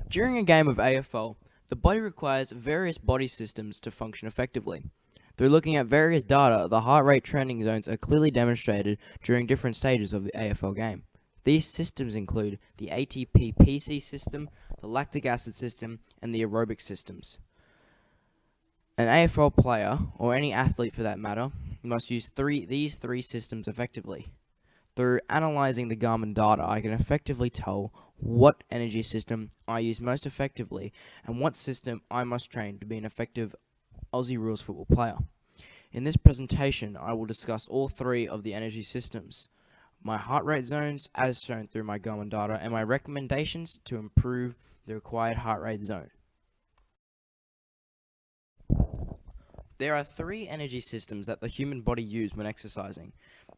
During a game of AFL, the body requires various body systems to function effectively. Through looking at various data, the heart rate training zones are clearly demonstrated during different stages of the AFL game. These systems include the ATP-PC system, the lactic acid system, and the aerobic systems. An AFL player, or any athlete for that matter, must use these three systems effectively. Through analyzing the Garmin data, I can effectively tell what energy system I use most effectively and what system I must train to be an effective Aussie rules football player. In this presentation, I will discuss all three of the energy systems, my heart rate zones as shown through my Garmin data, and my recommendations to improve the required heart rate zone. There are three energy systems that the human body uses when exercising.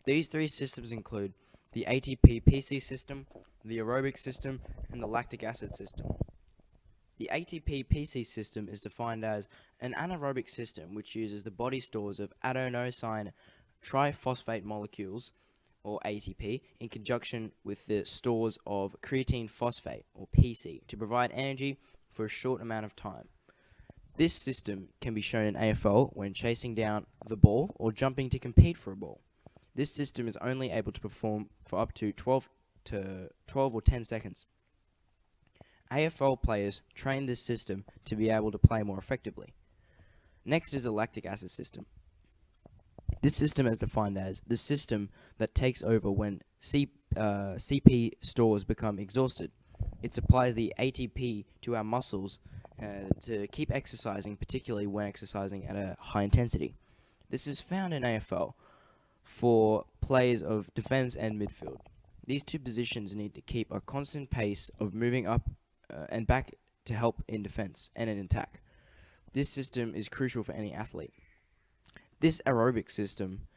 These three systems include the ATP-PC system, the aerobic system, and the lactic acid system. The ATP-PC system is defined as an anaerobic system which uses the body stores of adenosine triphosphate molecules, or ATP, in conjunction with the stores of creatine phosphate, or PC, to provide energy for a short amount of time. This system can be shown in AFL when chasing down the ball or jumping to compete for a ball. This system is only able to perform for up to 12 or 10 seconds. AFL players train this system to be able to play more effectively. Next is the lactic acid system. This system is defined as the system that takes over when CP stores become exhausted. It supplies the ATP to our muscles to keep exercising, particularly when exercising at a high intensity. This is found in AFL for players of defense and midfield. These two positions need to keep a constant pace of moving up and back to help in defense and in attack. This system is crucial for any athlete. The aerobic system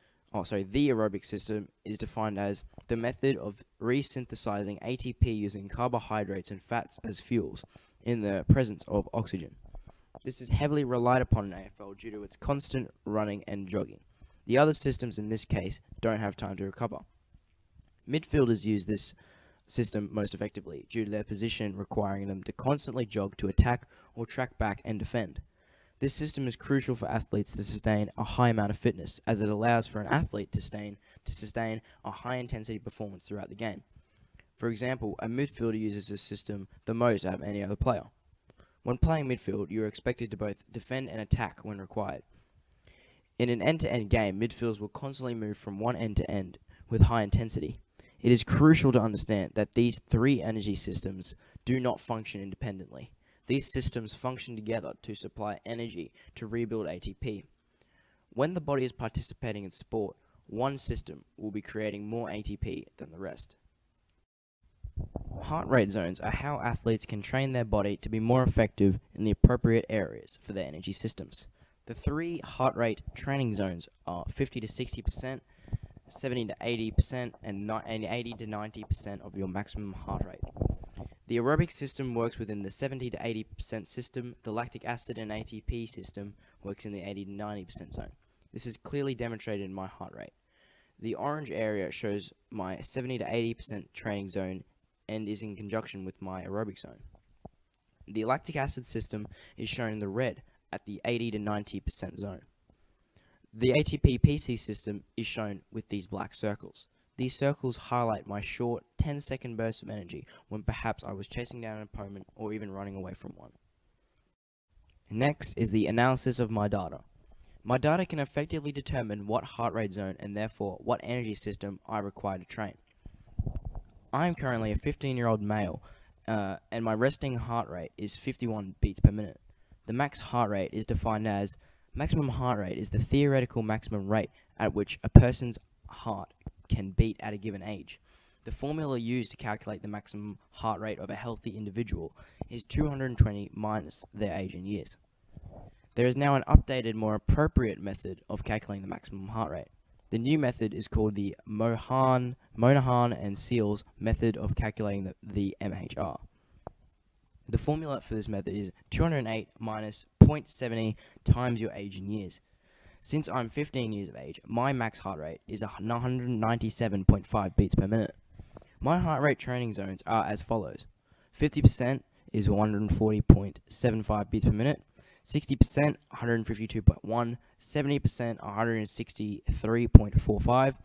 is defined as the method of resynthesizing ATP using carbohydrates and fats as fuels in the presence of oxygen. This is heavily relied upon in AFL due to its constant running and jogging. The other systems in this case don't have time to recover. Midfielders use this system most effectively due to their position requiring them to constantly jog to attack or track back and defend. This system is crucial for athletes to sustain a high amount of fitness, as it allows for an athlete to sustain a high-intensity performance throughout the game. For example, a midfielder uses this system the most out of any other player. When playing midfield, you are expected to both defend and attack when required. In an end-to-end game, midfielders will constantly move from one end to end with high intensity. It is crucial to understand that these three energy systems do not function independently. These systems function together to supply energy to rebuild ATP. When the body is participating in sport, one system will be creating more ATP than the rest. Heart rate zones are how athletes can train their body to be more effective in the appropriate areas for their energy systems. The three heart rate training zones are 50 to 60%, 70 to 80%, and 80 to 90% of your maximum heart rate. The aerobic system works within the 70 to 80% system. The lactic acid and ATP system works in the 80 to 90% zone. This is clearly demonstrated in my heart rate. The orange area shows my 70 to 80% training zone and is in conjunction with my aerobic zone. The lactic acid system is shown in the red at the 80 to 90% zone. The ATP-PC system is shown with these black circles. These circles highlight my short 10-second bursts of energy when perhaps I was chasing down an opponent or even running away from one. Next is the analysis of my data. My data can effectively determine what heart rate zone and therefore what energy system I require to train. I am currently a 15-year-old male and my resting heart rate is 51 beats per minute. The max heart rate is defined as maximum heart rate is the theoretical maximum rate at which a person's heart can beat at a given age. The formula used to calculate the maximum heart rate of a healthy individual is 220 minus their age in years. There is now an updated, more appropriate method of calculating the maximum heart rate. The new method is called the Monahan and Seals method of calculating the MHR. The formula for this method is 208 minus 0.70 times your age in years. Since I'm 15 years of age, my max heart rate is 197.5 beats per minute. My heart rate training zones are as follows. 50% is 140.75 beats per minute, 60% 152.1, 70% 163.45,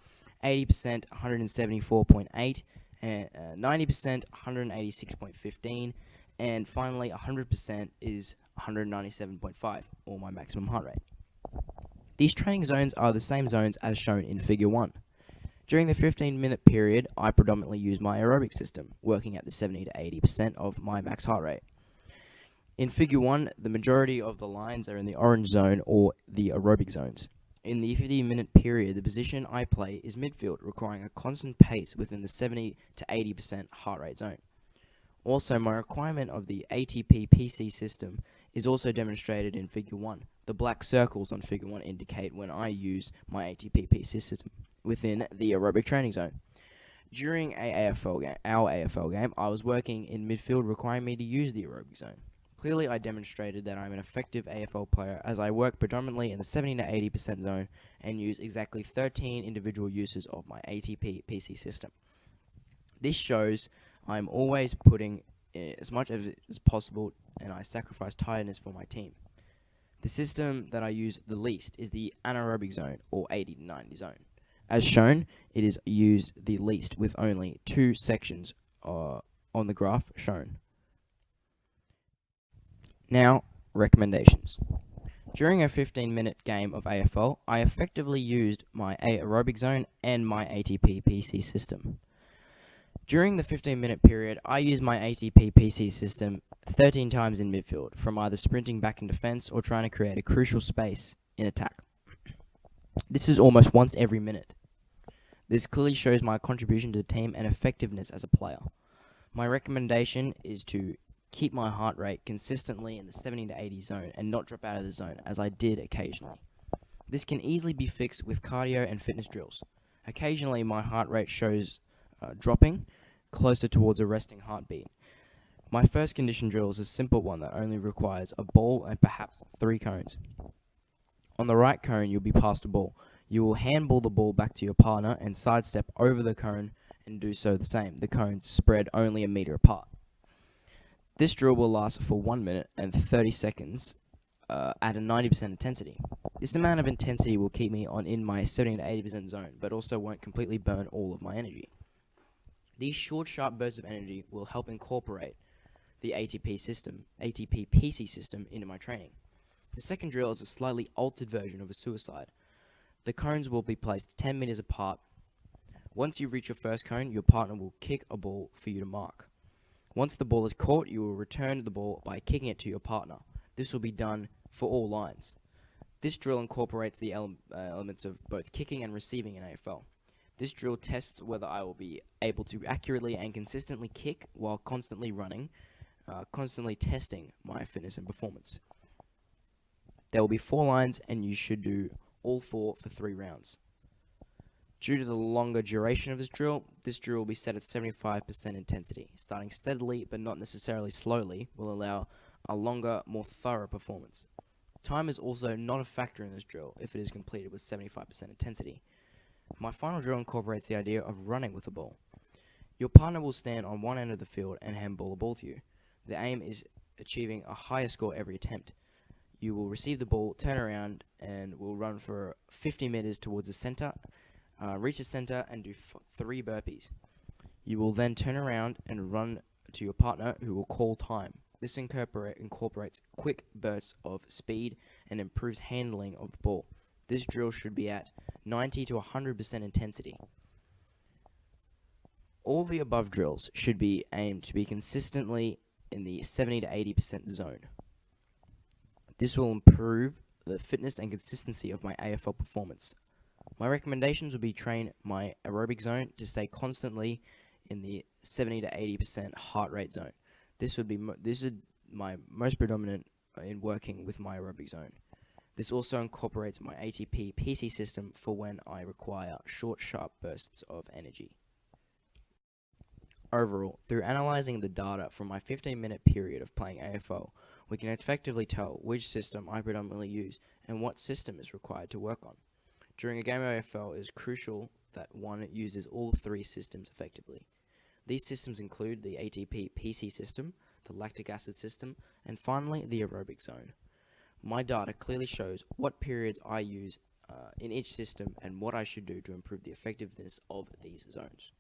80% 174.8, and 90% 186.15, and finally 100% is 197.5, or my maximum heart rate. These training zones are the same zones as shown in Figure 1. During the 15-minute period, I predominantly use my aerobic system, working at the 70 to 80% of my max heart rate. In Figure 1, the majority of the lines are in the orange zone or the aerobic zones. In the 15-minute period, the position I play is midfield, requiring a constant pace within the 70 to 80% heart rate zone. Also, my requirement of the ATP PC system is also demonstrated in Figure 1. The black circles on Figure 1 indicate when I use my ATP PC system within the aerobic training zone. During our AFL game, I was working in midfield, requiring me to use the aerobic zone. Clearly, I demonstrated that I'm an effective AFL player, as I work predominantly in the 70 to 80% zone and use exactly 13 individual uses of my ATP PC system. This shows I'm always putting as much as possible, and I sacrifice tiredness for my team. The system that I use the least is the anaerobic zone, or 80 to 90 zone. As shown, it is used the least, with only 2 sections on the graph shown. Now, recommendations. During a 15-minute game of AFL, I effectively used my aerobic zone and my ATP PC system. During the 15-minute period, I used my ATP PC system 13 times in midfield, from either sprinting back in defense or trying to create a crucial space in attack. This is almost once every minute. This clearly shows my contribution to the team and effectiveness as a player. My recommendation is to keep my heart rate consistently in the 70 to 80 zone and not drop out of the zone, as I did occasionally. This can easily be fixed with cardio and fitness drills. Occasionally, my heart rate shows dropping closer towards a resting heartbeat. My first condition drill is a simple one that only requires a ball and perhaps 3 cones. On the right cone, you'll be passed a ball. You will handball the ball back to your partner and sidestep over the cone and do so the same. The cones spread only a meter apart. This drill will last for 1 minute and 30 seconds at a 90% intensity. This amount of intensity will keep me in my 70 to 80% zone, but also won't completely burn all of my energy. These short, sharp bursts of energy will help incorporate the ATP PC system into my training. The second drill is a slightly altered version of a suicide. The cones will be placed 10 meters apart. Once you reach your first cone, your partner will kick a ball for you to mark. Once the ball is caught, you will return the ball by kicking it to your partner. This will be done for all lines. This drill incorporates the elements of both kicking and receiving in AFL. This drill tests whether I will be able to accurately and consistently kick while constantly running, constantly testing my fitness and performance. There will be 4 lines, and you should do all 4 for 3 rounds. Due to the longer duration of this drill will be set at 75% intensity. Starting steadily, but not necessarily slowly, will allow a longer, more thorough performance. Time is also not a factor in this drill if it is completed with 75% intensity. My final drill incorporates the idea of running with the ball. Your partner will stand on one end of the field and handball a ball to you. The aim is achieving a higher score every attempt. You will receive the ball, turn around, and will run for 50 meters towards the center, reach the center, and do 3 burpees. You will then turn around and run to your partner, who will call time. This incorporates quick bursts of speed and improves handling of the ball. This drill should be at 90 to 100% intensity. All the above drills should be aimed to be consistently in the 70 to 80% zone. This will improve the fitness and consistency of my AFL performance. My recommendations would be train my aerobic zone to stay constantly in the 70 to 80% heart rate zone. This is my most predominant in working with my aerobic zone. This also incorporates my ATP PC system for when I require short, sharp bursts of energy. Overall, through analyzing the data from my 15-minute period of playing AFL, we can effectively tell which system I predominantly use and what system is required to work on. During a game of AFL, it is crucial that one uses all 3 systems effectively. These systems include the ATP PC system, the lactic acid system, and finally the aerobic zone. My data clearly shows what periods I use in each system and what I should do to improve the effectiveness of these zones.